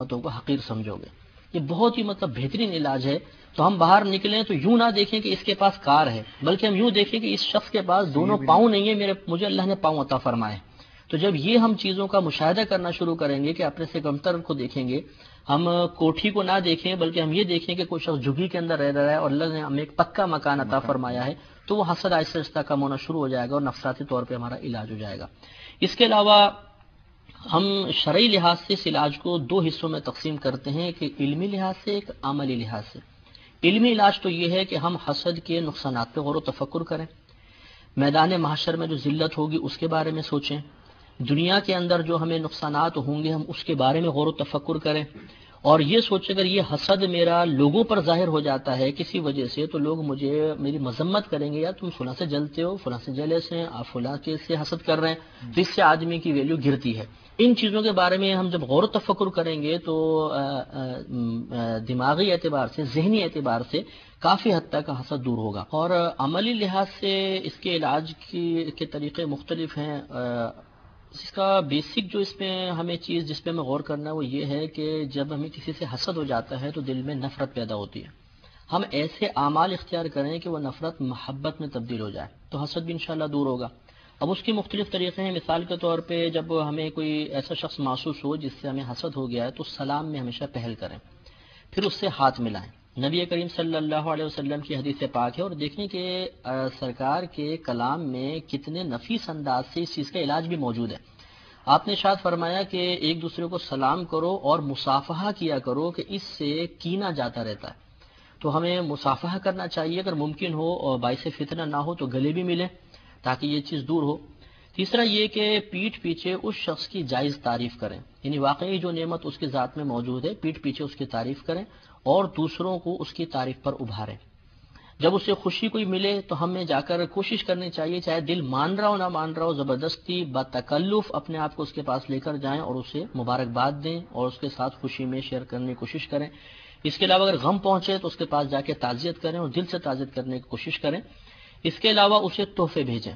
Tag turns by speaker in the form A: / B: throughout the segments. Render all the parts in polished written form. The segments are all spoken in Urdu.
A: باتوں کو حقیر سمجھو گے. یہ بہت ہی بہترین علاج ہے. تو ہم باہر نکلیں تو یوں نہ دیکھیں کہ اس کے پاس کار ہے، بلکہ ہم یوں دیکھیں کہ اس شخص کے پاس دونوں پاؤں نہیں ہیں، مجھے اللہ نے پاؤں عطا فرمائے. تو جب یہ ہم چیزوں کا مشاہدہ کرنا شروع کریں گے کہ اپنے سے کمتر کو دیکھیں گے، ہم کوٹھی کو نہ دیکھیں بلکہ ہم یہ دیکھیں کہ کوئی شخص جھگی کے اندر رہ رہا ہے اور اللہ نے ہمیں ایک پکا مکان عطا فرمایا ہے، تو وہ حسد آہستہ آہستہ کم ہونا شروع ہو جائے گا اور نفساتی طور پہ ہمارا علاج ہو جائے گا. اس کے علاوہ ہم شرعی لحاظ سے اس علاج کو دو حصوں میں تقسیم کرتے ہیں، کہ علمی لحاظ سے، ایک عملی لحاظ سے. علمی علاج تو یہ ہے کہ ہم حسد کے نقصانات پہ غور و تفکر کریں، میدان محشر میں جو ذلت ہوگی اس کے بارے میں سوچیں، دنیا کے اندر جو ہمیں نقصانات ہوں گے ہم اس کے بارے میں غور و تفکر کریں، اور یہ سوچیں اگر یہ حسد میرا لوگوں پر ظاہر ہو جاتا ہے کسی وجہ سے تو لوگ میری مذمت کریں گے، یا تم فلاں سے جلتے ہو، فلاں سے جیلس ہیں، آپ فلاں کے سے حسد کر رہے ہیں، جس سے آدمی کی ویلیو گرتی ہے. ان چیزوں کے بارے میں ہم جب غور و تفکر کریں گے تو دماغی اعتبار سے، ذہنی اعتبار سے کافی حد تک حسد دور ہوگا. اور عملی لحاظ سے اس کے علاج کے طریقے مختلف ہیں. اس کا بیسک جو اس میں ہمیں چیز جس پہ ہمیں غور کرنا ہے وہ یہ ہے کہ جب ہمیں کسی سے حسد ہو جاتا ہے تو دل میں نفرت پیدا ہوتی ہے. ہم ایسے اعمال اختیار کریں کہ وہ نفرت محبت میں تبدیل ہو جائے تو حسد بھی انشاءاللہ دور ہوگا. اب اس کے مختلف طریقے ہیں. مثال کے طور پہ جب ہمیں کوئی ایسا شخص محسوس ہو جس سے ہمیں حسد ہو گیا ہے تو سلام میں ہمیشہ پہل کریں، پھر اس سے ہاتھ ملائیں. نبی کریم صلی اللہ علیہ وسلم کی حدیث پاک ہے، اور دیکھیں کہ سرکار کے کلام میں کتنے نفیس انداز سے اس چیز کا علاج بھی موجود ہے. آپ نے ارشاد فرمایا کہ ایک دوسرے کو سلام کرو اور مصافحہ کیا کرو کہ اس سے کینہ جاتا رہتا ہے. تو ہمیں مصافحہ کرنا چاہیے، اگر ممکن ہو اور باعث فتنہ نہ ہو تو گلے بھی ملیں تاکہ یہ چیز دور ہو. تیسرا یہ کہ پیٹھ پیچھے اس شخص کی جائز تعریف کریں، یعنی واقعی جو نعمت اس کی ذات میں موجود ہے پیٹھ پیچھے اس کی تعریف کریں اور دوسروں کو اس کی تعریف پر ابھاریں. جب اسے خوشی کوئی ملے تو ہمیں جا کر کوشش کرنی چاہیے، چاہے دل مان رہا ہو نہ مان رہا ہو، زبردستی بتکلف اپنے آپ کو اس کے پاس لے کر جائیں اور اسے مبارکباد دیں اور اس کے ساتھ خوشی میں شیئر کرنے کی کوشش کریں. اس کے علاوہ اگر غم پہنچے تو اس کے پاس جا کے تعزیت کریں اور دل سے تعزیت کرنے کی کوشش کریں. اس کے علاوہ اسے تحفے بھیجیں،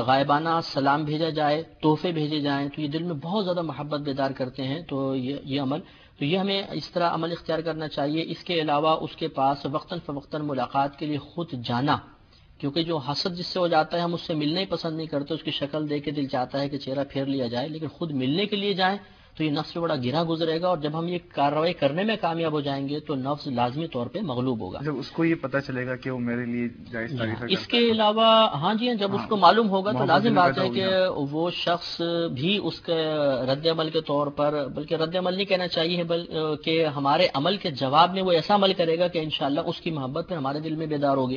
A: غائبانہ سلام بھیجا جائے، تحفے بھیجے جائیں تو یہ دل میں بہت زیادہ محبت بیدار کرتے ہیں. تو یہ عمل تو یہ ہمیں اس طرح عمل اختیار کرنا چاہیے. اس کے علاوہ اس کے پاس وقتاً فوقتاً ملاقات کے لیے خود جانا، کیونکہ جو حسد جس سے ہو جاتا ہے ہم اس سے ملنا ہی پسند نہیں کرتے، اس کی شکل دیکھ کے دل چاہتا ہے کہ چہرہ پھیر لیا جائے، لیکن خود ملنے کے لیے جائیں تو یہ نفس سے بڑا گرا گزرے گا، اور جب ہم یہ کارروائی کرنے میں کامیاب ہو جائیں گے تو نفس لازمی طور پہ مغلوب ہوگا.
B: جب اس کو یہ پتہ چلے گا کہ وہ میرے لیے جائز تعریف ہے.
A: اس کے علاوہ ہاں جی، جب اس کو معلوم ہوگا تو لازم بات ہے کہ وہ شخص بھی اس کے رد عمل کے طور پر، بلکہ رد عمل نہیں کہنا چاہیے بلکہ ہمارے عمل کے جواب میں وہ ایسا عمل کرے گا کہ انشاءاللہ اس کی محبت پھر ہمارے دل میں بیدار ہوگی.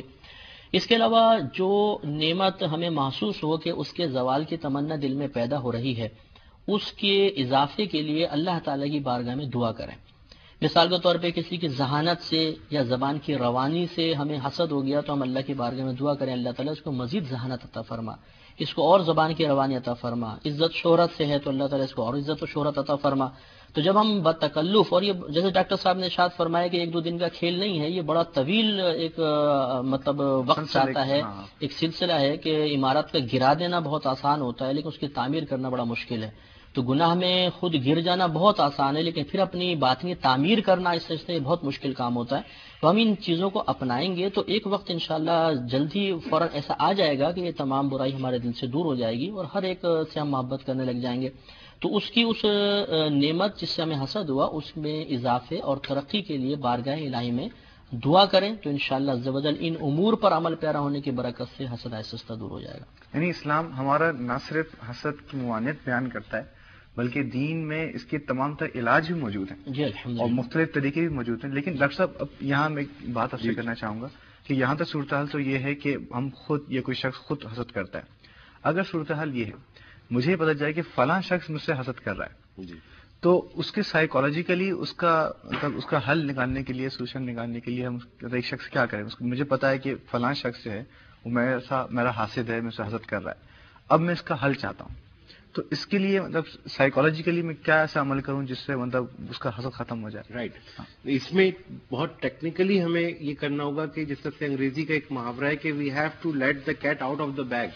A: اس کے علاوہ جو نعمت ہمیں محسوس ہو کہ اس کے زوال کی تمنا دل میں پیدا ہو رہی ہے، اس کے اضافے کے لیے اللہ تعالیٰ کی بارگاہ میں دعا کریں. مثال کے طور پہ کسی کی ذہانت سے یا زبان کی روانی سے ہمیں حسد ہو گیا تو ہم اللہ کی بارگاہ میں دعا کریں، اللہ تعالیٰ اس کو مزید ذہانت عطا فرما، اس کو اور زبان کی روانی عطا فرما. عزت شہرت سے ہے تو اللہ تعالیٰ اس کو اور عزت و شہرت عطا فرما. تو جب ہم بتکلف، اور یہ جیسے ڈاکٹر صاحب نے ارشاد فرمایا کہ ایک دو دن کا کھیل نہیں ہے، یہ بڑا طویل ایک وقت چاہتا ہے، ایک سلسلہ ہے کہ عمارت کا گرا دینا بہت آسان ہوتا ہے لیکن اس کی تعمیر کرنا بڑا مشکل ہے. تو گناہ میں خود گر جانا بہت آسان ہے لیکن پھر اپنی باطنی تعمیر کرنا اس سے بہت مشکل کام ہوتا ہے. تو ہم ان چیزوں کو اپنائیں گے تو ایک وقت انشاءاللہ جلد ہی فوراً ایسا آ جائے گا کہ یہ تمام برائی ہمارے دل سے دور ہو جائے گی اور ہر ایک سے ہم محبت کرنے لگ جائیں گے. تو اس کی اس نعمت جس سے ہمیں حسد ہوا اس میں اضافے اور ترقی کے لیے بارگاہ الہی میں دعا کریں تو انشاءاللہ عز و جل ان امور پر عمل پیرا ہونے کی برکت سے حسد آہستہ دور ہو جائے گا.
B: یعنی اسلام ہمارا نہ صرف حسد کی ممانعت بیان کرتا ہے بلکہ دین میں اس کے تمام تر علاج بھی موجود ہیں
A: جی الحمدللہ،
B: اور مختلف طریقے بھی موجود ہیں. لیکن ڈاکٹر صاحب اب یہاں میں ایک بات آپ سے کرنا چاہوں گا کہ یہاں تک صورتحال تو یہ ہے کہ ہم خود یا کوئی شخص خود حسد کرتا ہے. اگر صورتحال یہ ہے مجھے پتہ چلا کہ فلاں شخص مجھ سے حسد کر رہا ہے تو اس کے سائیکالوجیکلی اس کا حل نکالنے کے لیے، سولوشن نکالنے کے لیے ہم ایک شخص کیا کریں؟ مجھے پتا ہے کہ فلاں شخص جو ہے وہ میرا حاسد ہے، مجھ سے حسد کر رہا ہے، اب میں اس کا حل چاہتا ہوں، تو اس کے لیے سائیکالوجیکلی میں کیا ایسا عمل کروں جس سے اس کا حسد ختم ہو جائے؟
C: رائٹ. اس میں بہت ٹیکنیکلی ہمیں یہ کرنا ہوگا کہ جس طرح سے انگریزی کا ایک محاورہ ہے کہ we have to let the cat out of the bag.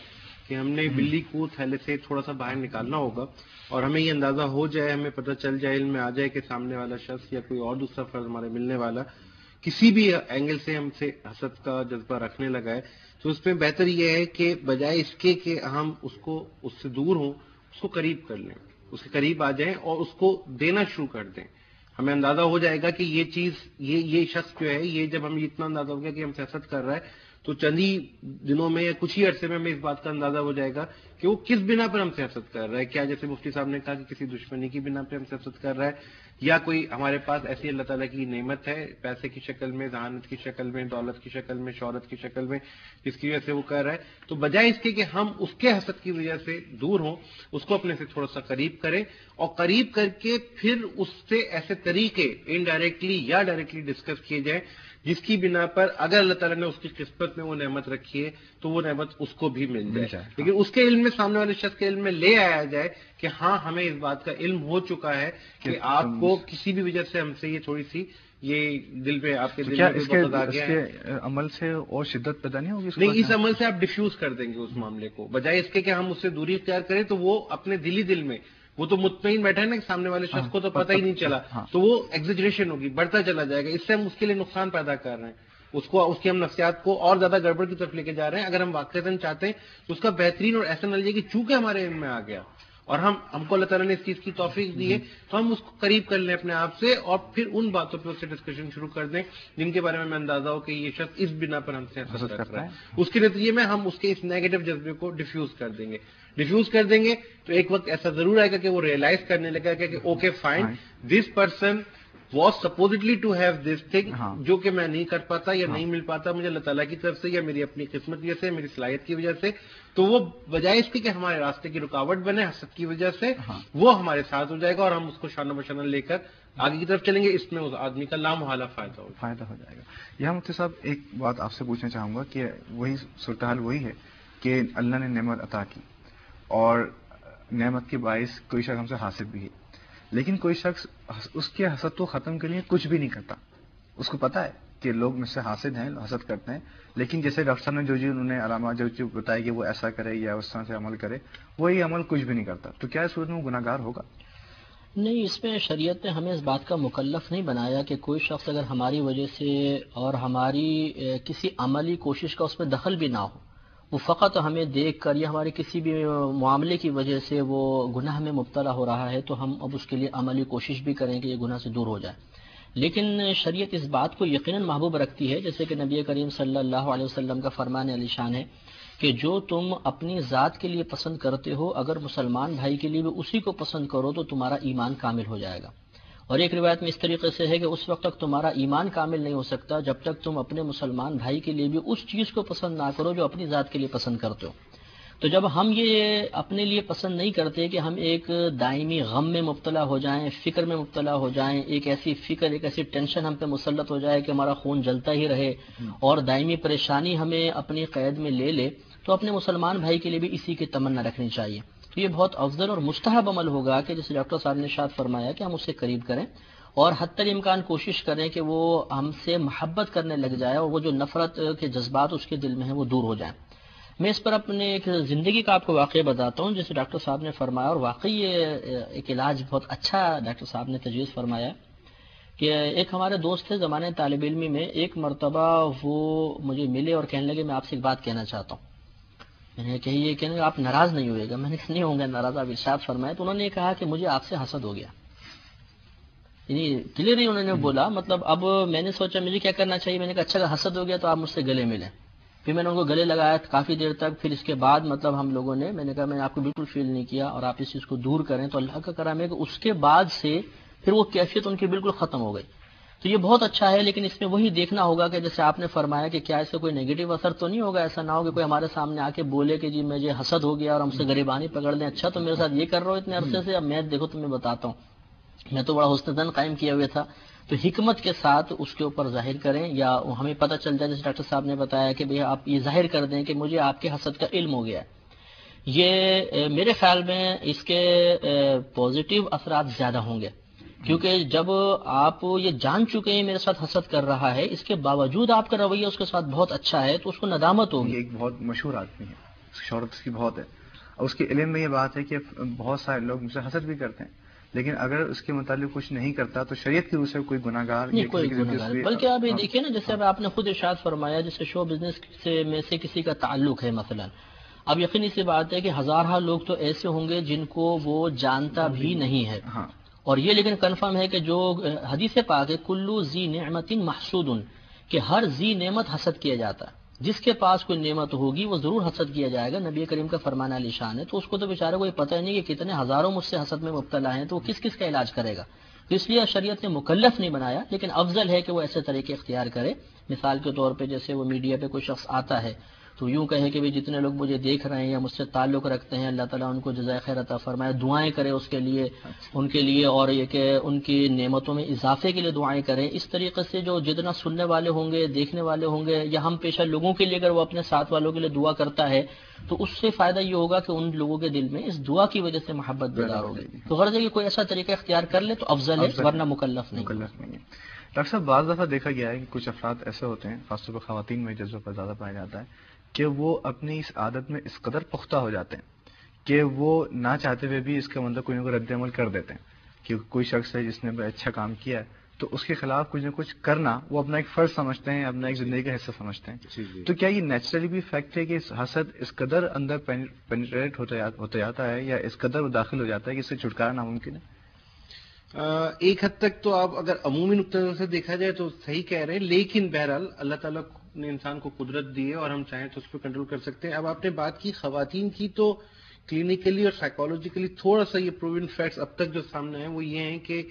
C: کہ ہم نے بلی کو تھیلے سے تھوڑا سا باہر نکالنا ہوگا اور ہمیں یہ اندازہ ہو جائے, ہمیں پتہ چل جائے, علم میں آ جائے کہ سامنے والا شخص یا کوئی اور دوسرا فرد ہمارے ملنے والا کسی بھی اینگل سے ہم سے حسد کا جذبہ رکھنے لگا ہے, تو اس میں بہتر یہ ہے کہ بجائے اس کے کہ ہم اس سے دور ہوں, اس کو قریب کر لیں, اس کے قریب آ جائیں اور اس کو دینا شروع کر دیں. ہمیں اندازہ ہو جائے گا کہ یہ چیز, یہ شخص جو ہے, یہ جب ہم اتنا اندازہ ہو گیا کہ ہم سے حسد کر رہا ہے, تو چند ہی دنوں میں یا کچھ ہی عرصے میں ہمیں اس بات کا اندازہ ہو جائے گا کہ وہ کس بنا پر ہم سے حسد کر رہا ہے. کیا جیسے مفتی صاحب نے کہا کہ کسی دشمنی کی بنا پہ ہم سے حسد کر رہا ہے, یا کوئی ہمارے پاس ایسی اللہ تعالیٰ کی نعمت ہے پیسے کی شکل میں, ذہانت کی شکل میں, دولت کی شکل میں, شہرت کی شکل میں, جس کی وجہ سے وہ کر رہا ہے. تو بجائے اس کے کہ ہم اس کے حسد کی وجہ سے دور ہوں, اس کو اپنے سے تھوڑا سا قریب کریں اور قریب کر کے پھر اس سے ایسے طریقے انڈائریکٹلی یا ڈائریکٹلی ڈسکس کیے جائیں جس کی بنا پر اگر اللہ تعالیٰ نے اس کی قسمت میں وہ نعمت رکھی ہے تو وہ نعمت اس کو بھی مل جائے, لیکن اس کے علم میں, سامنے والے شخص کے علم میں لے آیا جائے کہ ہاں ہمیں اس بات کا علم ہو چکا ہے کہ آپ کو کسی بھی وجہ سے ہم سے یہ تھوڑی سی یہ دل میں, آپ کے دل میں بہت آ گیا ہے,
B: عمل سے اور شدت پیدا نہیں ہوگی؟
C: نہیں, اس عمل سے آپ ڈیفیوز کر دیں گے اس معاملے کو, بجائے اس کے کہ ہم اس سے دوری اختیار کریں تو وہ اپنے دل میں وہ تو مطمئن بیٹھا ہے نا کہ سامنے والے شخص کو تو پتہ ہی نہیں چلا, تو وہ ایگزیجریشن ہوگی, بڑھتا چلا جائے گا. اس سے ہم اس کے لیے نقصان پیدا کر رہے ہیں, اس کی ہم نفسیات کو اور زیادہ گڑبڑ کی طرف لے کے جا رہے ہیں. اگر ہم واقعتاً چاہتے ہیں تو اس کا بہترین اور ایسا نتیجہ کہ چونکہ ہمارے علم میں آ گیا اور ہم کو اللہ تعالیٰ نے اس چیز کی توفیق دی ہے, تو ہم اس کو قریب کر لیں اپنے آپ سے اور پھر ان باتوں پہ اس سے ڈسکشن شروع کر دیں جن کے بارے میں ہمیں اندازہ ہو کہ یہ شخص اس بنا پر ہم سے حسد کر رہا ہے. اس کے نتیجے میں ہم اس کے اس نیگیٹو جذبے کو ڈیفیوز کر دیں گے. تو ایک وقت ایسا ضرور آئے گا کہ وہ ریئلائز کرنے لگا کہ okay fine, this person was supposedly to have this thing, جو کہ میں نہیں کر پاتا یا نہیں مل پاتا مجھے اللہ تعالیٰ کی طرف سے یا میری اپنی قسمت کی وجہ سے, میری صلاحیت کی وجہ سے, تو وہ بجائے اس کے کہ ہمارے راستے کی رکاوٹ بنے حسد کی وجہ سے, وہ ہمارے ساتھ ہو جائے گا اور ہم اس کو شانہ بشانہ لے کر آگے کی طرف چلیں گے. اس میں اس آدمی کا لامحالہ فائدہ
B: ہو جائے گا. یہاں مفتی صاحب ایک بات آپ سے پوچھنا چاہوں گا کہ وہی صورتحال وہی ہے کہ اللہ نے نعمت عطا کی اور نعمت کے باعث کوئی شخص ہم سے حاسد بھی ہے, لیکن کوئی شخص اس کے حسد کو ختم کے لیے کچھ بھی نہیں کرتا. اس کو پتا ہے کہ لوگ مجھ سے حاسد ہیں, حسد کرتے ہیں, لیکن جیسے ڈاکٹر صاحب نے انہوں نے علامات جو بتایا کہ وہ ایسا کرے یا اس طرح سے عمل کرے, وہ یہ عمل کچھ بھی نہیں کرتا, تو کیا اس صورت میں وہ گناہ گار ہوگا؟
A: نہیں, اس میں شریعت نے ہمیں اس بات کا مکلف نہیں بنایا کہ کوئی شخص اگر ہماری وجہ سے اور ہماری کسی عملی کوشش کا اس میں دخل بھی نہ ہو, وہ فقط ہمیں دیکھ کر یا ہمارے کسی بھی معاملے کی وجہ سے وہ گناہ میں مبتلا ہو رہا ہے, تو ہم اب اس کے لیے عملی کوشش بھی کریں کہ یہ گناہ سے دور ہو جائے. لیکن شریعت اس بات کو یقیناً محبوب رکھتی ہے, جیسے کہ نبی کریم صلی اللہ علیہ وسلم کا فرمان علی شان ہے کہ جو تم اپنی ذات کے لیے پسند کرتے ہو, اگر مسلمان بھائی کے لیے بھی اسی کو پسند کرو تو تمہارا ایمان کامل ہو جائے گا. اور ایک روایت میں اس طریقے سے ہے کہ اس وقت تک تمہارا ایمان کامل نہیں ہو سکتا جب تک تم اپنے مسلمان بھائی کے لیے بھی اس چیز کو پسند نہ کرو جو اپنی ذات کے لیے پسند کرتے ہو. تو جب ہم یہ اپنے لیے پسند نہیں کرتے کہ ہم ایک دائمی غم میں مبتلا ہو جائیں, فکر میں مبتلا ہو جائیں, ایک ایسی فکر, ایک ایسی ٹینشن ہم پہ مسلط ہو جائے کہ ہمارا خون جلتا ہی رہے اور دائمی پریشانی ہمیں اپنی قید میں لے لے, تو اپنے مسلمان بھائی کے لیے بھی اسی کی تمنا رکھنی چاہیے. تو یہ بہت افضل اور مستحب عمل ہوگا کہ جیسے ڈاکٹر صاحب نے ارشاد فرمایا کہ ہم اس سے قریب کریں اور حتی الامکان کوشش کریں کہ وہ ہم سے محبت کرنے لگ جائے اور وہ جو نفرت کے جذبات اس کے دل میں ہیں وہ دور ہو جائیں. میں اس پر اپنے ایک زندگی کا آپ کو واقعہ بتاتا ہوں جیسے ڈاکٹر صاحب نے فرمایا, اور واقعی یہ ایک علاج بہت اچھا ڈاکٹر صاحب نے تجویز فرمایا کہ ایک ہمارے دوست تھے زمانے طالب علمی میں, ایک مرتبہ وہ مجھے ملے اور کہنے لگے میں آپ سے ایک بات کہنا چاہتا ہوں. میں نے کہی یہ کہنے آپ ناراض نہیں ہوئے گا؟ میں نے کہا نہیں ہوں گا ناراض, آپ ارشاد فرمائے. تو انہوں نے کہا کہ مجھے آپ سے حسد ہو گیا. یعنی کلیئر ہی انہوں نے بولا, مطلب اب میں نے سوچا مجھے کیا کرنا چاہیے. میں نے کہا اچھا حسد ہو گیا تو آپ مجھ سے گلے ملیں. پھر میں نے ان کو گلے لگایا کافی دیر تک. پھر اس کے بعد مطلب ہم لوگوں نے, میں نے کہا میں نے آپ کو بالکل فیل نہیں کیا اور آپ اس چیز کو دور کریں, تو اللہ کا کرم ہے کہ اس کے بعد سے پھر وہ کیفیت ان کی بالکل ختم ہو گئی. تو یہ بہت اچھا ہے, لیکن اس میں وہی دیکھنا ہوگا کہ جیسے آپ نے فرمایا کہ کیا اس سے کوئی نیگیٹو اثر تو نہیں ہوگا. ایسا نہ ہو کہ کوئی ہمارے سامنے آ کے بولے کہ جی مجھے حسد ہو گیا اور ہم سے غریبانی پکڑ لیں, اچھا تو میرے ساتھ یہ کر رہا ہو اتنے عرصے سے, اب میں دیکھو تمہیں بتاتا ہوں, میں تو بڑا حسن ظن قائم کیا ہوئے تھا. تو حکمت کے ساتھ اس کے اوپر ظاہر کریں, یا ہمیں پتہ چل جائے جیسے ڈاکٹر صاحب نے بتایا کہ بھئی آپ یہ ظاہر کر دیں کہ مجھے آپ کے حسد کا علم ہو گیا ہے. یہ میرے خیال میں اس کے پازیٹیو اثرات زیادہ ہوں گے, کیونکہ جب آپ یہ جان چکے ہیں میرے ساتھ حسد کر رہا ہے, اس کے باوجود آپ کا رویہ اس کے ساتھ بہت اچھا ہے, تو اس کو ندامت ہوگی.
B: ایک بہت مشہور آدمی ہے شہرت اس کی بہت ہے، اور اس کے علم میں یہ بات ہے کہ بہت سارے لوگ مجھ سے حسد بھی کرتے ہیں، لیکن اگر اس کے متعلق کچھ نہیں کرتا تو شریعت کی روح سے کوئی گناہ گار
A: نہیں کوئی گناہگار، بلکہ آپ یہ دیکھیے نا، جیسے اب آپ نے خود ارشاد فرمایا جیسے شو بزنس میں سے کسی کا تعلق ہے مثلا، اب یقینی سی بات ہے کہ ہزارہ لوگ تو ایسے ہوں گے جن کو وہ جانتا بھی نہیں ہے،
B: ہاں،
A: اور یہ لیکن کنفرم ہے کہ جو حدیث پاک ہے کلو ذی نعمت محسود، کہ ہر ذی نعمت حسد کیا جاتا ہے، جس کے پاس کوئی نعمت ہوگی وہ ضرور حسد کیا جائے گا، نبی کریم کا فرمان علی شان ہے، تو اس کو تو بیچارے کو یہ پتہ ہی نہیں کہ کتنے ہزاروں مجھ سے حسد میں مبتلا ہیں، تو وہ کس کس کا علاج کرے گا، تو اس لیے شریعت نے مکلف نہیں بنایا، لیکن افضل ہے کہ وہ ایسے طریقے اختیار کرے، مثال کے طور پہ جیسے وہ میڈیا پہ کوئی شخص آتا ہے تو یوں کہے کہ جتنے لوگ مجھے دیکھ رہے ہیں یا مجھ سے تعلق رکھتے ہیں، اللہ تعالیٰ ان کو جزائے خیر عطا فرمائے، دعائیں کرے اس کے لیے، ان کے لیے، اور یہ کہ ان کی نعمتوں میں اضافے کے لیے دعائیں کریں، اس طریقے سے جو جتنا سننے والے ہوں گے، دیکھنے والے ہوں گے، یا ہم پیشہ لوگوں کے لیے اگر وہ اپنے ساتھ والوں کے لیے دعا کرتا ہے تو اس سے فائدہ یہ ہوگا کہ ان لوگوں کے دل میں اس دعا کی وجہ سے محبت بیدار ہوگی، تو غرض ہے کہ کوئی ایسا طریقہ اختیار کر لے تو افضل ہے، ورنہ مکلف نہیں
B: ہے۔ ڈاکٹر صاحب بعض دفعہ دیکھا گیا ہے کہ کچھ افراد ایسے ہوتے ہیں، خاص طور پر خواتین میں جذبہ پر زیادہ پایا جاتا ہے، کہ وہ اپنی اس عادت میں اس قدر پختہ ہو جاتے ہیں کہ وہ نہ چاہتے ہوئے بھی اس کا مطلب کوئی نہ کوئی رد عمل کر دیتے ہیں، کہ کوئی شخص ہے جس نے بڑا اچھا کام کیا ہے تو اس کے خلاف کچھ نہ کچھ کرنا وہ اپنا ایک فرض سمجھتے ہیں، اپنا ایک زندگی کا حصہ سمجھتے ہیں۔ تو کیا یہ نیچرلی بھی فیکٹ ہے کہ حسد اس قدر اندر پینیٹریٹ ہوتا جاتا ہے یا اس قدر وہ داخل ہو جاتا ہے کہ اس سے چھٹکارا ناممکن ہے؟
C: ایک حد تک تو آپ اگر عمومی نقطۂ نظر سے دیکھا جائے تو صحیح کہہ رہے ہیں، لیکن بہرحال اللہ تعالیٰ نے انسان کو قدرت دی ہے اور ہم چاہیں تو اس پہ کنٹرول کر سکتے ہیں۔ اب آپ نے بات کی خواتین کی، تو کلینکلی اور سائیکالوجیکلی تھوڑا سا یہ پروون فیکٹس اب تک جو سامنے ہیں وہ یہ ہیں کہ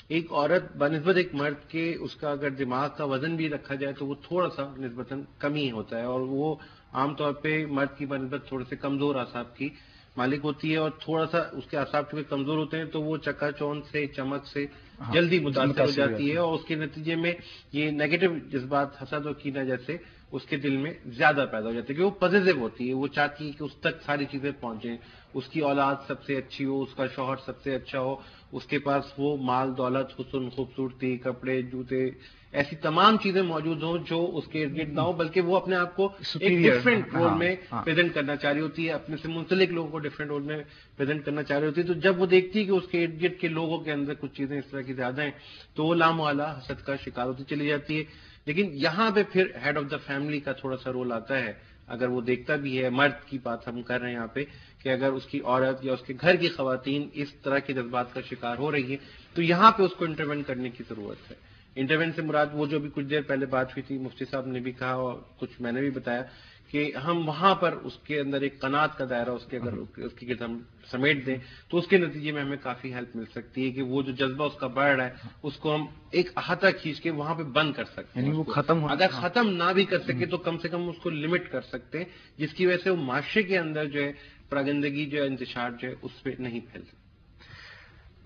C: ایک عورت بنسبت ایک مرد کے، اس کا اگر دماغ کا وزن بھی رکھا جائے تو وہ تھوڑا سا نسبتاً کم ہی ہوتا ہے، اور وہ عام طور پہ مرد کی بنسبت تھوڑے سے کمزور اعصاب کی مالک ہوتی ہے، اور تھوڑا سا اس کے اعصاب چونکہ کمزور ہوتے ہیں تو وہ چکا چوند سے، چمک سے جلدی متاثر ہو جاتی ہے، اور اس کے نتیجے میں یہ نیگیٹو جذبات، حسد اور کینہ جیسے اس کے دل میں زیادہ پیدا ہو جاتے ہیں، کہ وہ پازیٹیو ہوتی ہے، وہ چاہتی ہے کہ اس تک ساری چیزیں پہنچیں، اس کی اولاد سب سے اچھی ہو، اس کا شوہر سب سے اچھا ہو، اس کے پاس وہ مال دولت، حسن، خوبصورتی، کپڑے، جوتے، ایسی تمام چیزیں موجود ہوں جو اس کے ارد گرد نہ ہو، بلکہ وہ اپنے آپ کو ایک ڈفرینٹ رول میں پریزنٹ کرنا چاہ رہی ہوتی ہے، اپنے سے منسلک لوگوں کو ڈفرینٹ رول میں پریزنٹ کرنا چاہ رہی ہوتی ہے، تو جب وہ دیکھتی ہے کہ اس کے ارد گرد کے لوگوں کے اندر کچھ چیزیں اس طرح کی زیادہ ہیں تو وہ لامحالہ حسد کا شکار ہوتی چلی جاتی ہے۔ لیکن یہاں پہ پھر ہیڈ آف دا فیملی کا تھوڑا سا رول آتا ہے، اگر وہ دیکھتا بھی ہے، مرد کی بات ہم کر رہے ہیں یہاں پہ، کہ اگر اس کی عورت یا اس کے گھر کی خواتین اس طرح کے جذبات کا شکار ہو رہی ہے تو یہاں پہ اس کو انٹروین کرنے کی ضرورت ہے۔ انٹروین سے مراد وہ جو بھی کچھ دیر پہلے بات ہوئی تھی، مفتی صاحب نے بھی کہا اور کچھ میں نے بھی بتایا، کہ ہم وہاں پر اس کے اندر ایک قناعت کا دائرہ اس کے اگر اس کی گرد ہم سمیٹ دیں تو اس کے نتیجے میں ہمیں کافی ہیلپ مل سکتی ہے، کہ وہ جو جذبہ اس کا بڑھ رہا ہے اس کو ہم ایک احاطہ کھینچ کے وہاں پہ بند کر سکتے ہیں،
B: یعنی وہ ختم
C: اگر ختم نہ بھی کر سکے تو کم سے کم اس کو لمٹ کر سکتے ہیں، جس کی وجہ سے وہ معاشرے کے اندر جو ہے پراگندگی، جو ہے انتشار جو ہے اس پہ نہیں پھیل سکتی۔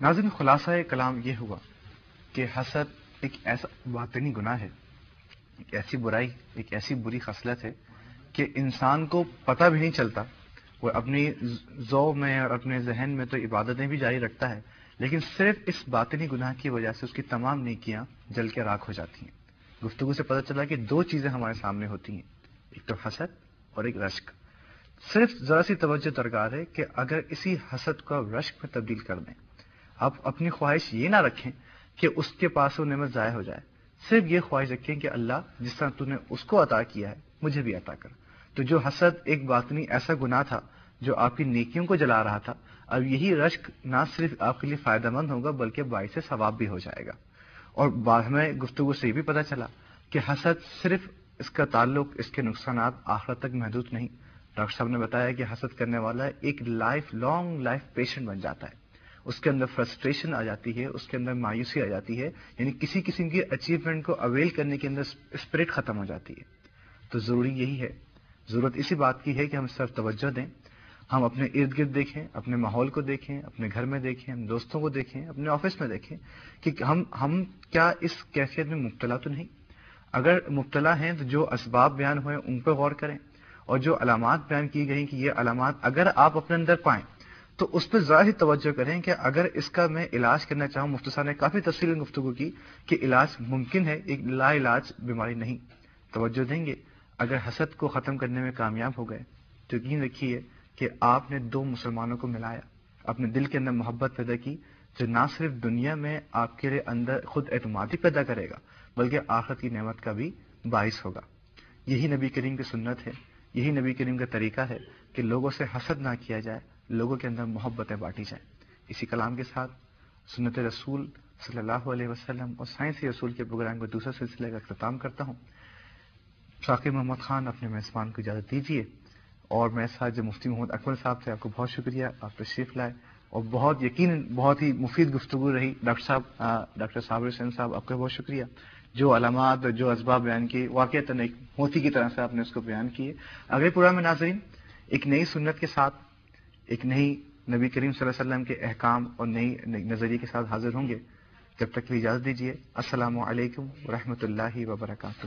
B: ناظرین، خلاصہ کلام یہ ہوا کہ حسد ایک ایسا باطنی گناہ ہے، ایک ایسی برائی، ایک ایسی بری خصلت ہے کہ انسان کو پتہ بھی نہیں چلتا، وہ اپنی ذوق میں اور اپنے ذہن میں تو عبادتیں بھی جاری رکھتا ہے، لیکن صرف اس باطنی گناہ کی وجہ سے اس کی تمام نیکیاں جل کے راکھ ہو جاتی ہیں۔ گفتگو سے پتہ چلا کہ دو چیزیں ہمارے سامنے ہوتی ہیں، ایک تو حسد اور ایک رشک۔ صرف ذرا سی توجہ درکار ہے کہ اگر اسی حسد کو آپ رشک میں تبدیل کر دیں، آپ اپنی خواہش یہ نہ رکھیں کہ اس کے پاس وہ نعمت ضائع ہو جائے، صرف یہ خواہش رکھیں کہ اللہ جس طرح تو نے اس کو عطا کیا ہے مجھے بھی عطا کر۔ تو جو حسد ایک باطنی ایسا گناہ تھا جو آپ کی نیکیوں کو جلا رہا تھا، اب یہی رشک نہ صرف آپ کے لیے فائدہ مند ہوگا بلکہ باعث ثواب بھی ہو جائے گا۔ اور ہمیں گفتگو سے یہ بھی پتہ چلا کہ حسد صرف اس کا تعلق، اس کے نقصانات آخرت تک محدود نہیں۔ ڈاکٹر صاحب نے بتایا کہ حسد کرنے والا ایک لانگ لائف پیشنٹ بن جاتا ہے، اس کے اندر فرسٹریشن آ جاتی ہے، اس کے اندر مایوسی آ جاتی ہے، یعنی کسی قسم کی اچیومنٹ کو اویل کرنے کے اندر اسپرٹ ختم ہو جاتی ہے۔ تو ضروری یہی ہے، ضرورت اسی بات کی ہے کہ ہم اس طرف توجہ دیں، ہم اپنے ارد گرد دیکھیں، اپنے ماحول کو دیکھیں، اپنے گھر میں دیکھیں، ہم دوستوں کو دیکھیں، اپنے آفس میں دیکھیں کہ ہم کیا اس کیفیت میں مبتلا تو نہیں۔ اگر مبتلا ہیں تو جو اسباب بیان ہوئے ان پہ غور کریں، اور جو علامات بیان کی گئی کہ یہ علامات اگر آپ اپنے اندر پائیں تو اس پہ ظاہر توجہ کریں کہ اگر اس کا میں علاج کرنا چاہوں، مفتی صاحب نے کافی تفصیلی گفتگو کی کہ علاج ممکن ہے، ایک لا علاج بیماری نہیں۔ توجہ دیں گے، اگر حسد کو ختم کرنے میں کامیاب ہو گئے تو یقین رکھیے کہ آپ نے دو مسلمانوں کو ملایا، اپنے دل کے اندر محبت پیدا کی، جو نہ صرف دنیا میں آپ کے لیے اندر خود اعتمادی پیدا کرے گا بلکہ آخرت کی نعمت کا بھی باعث ہوگا۔ یہی نبی کریم کی سنت ہے، یہی نبی کریم کا طریقہ ہے کہ لوگوں سے حسد نہ کیا جائے، لوگوں کے اندر محبتیں بانٹی جائیں۔ اسی کلام کے ساتھ سنت رسول صلی اللہ علیہ وسلم اور سائنسی رسول کے پروگرام کو دوسرے سلسلے کا اختتام کرتا ہوں۔ شاکر محمد خان اپنے میزبان کو اجازت دیجیے، اور میرے ساتھ جو مفتی محمد اکمل صاحب تھے، آپ کو بہت شکریہ، آپ تشریف لائے اور بہت ہی مفید گفتگو رہی۔ ڈاکٹر صابر حسین صاحب، آپ کا بہت شکریہ، جو علامات اور جو اسباب بیان کیے واقعتاً ایک موتی کی طرح سے آپ نے اس کو بیان کیے۔ اگلے پروگرام میں ناظرین ایک نئی سنت کے ساتھ، ایک نئی نبی کریم صلی اللہ علیہ وسلم کے احکام اور نئی نظریے کے ساتھ حاضر ہوں گے۔ جب تک کی اجازت دیجیے، السلام علیکم ورحمۃ اللہ وبرکاتہ۔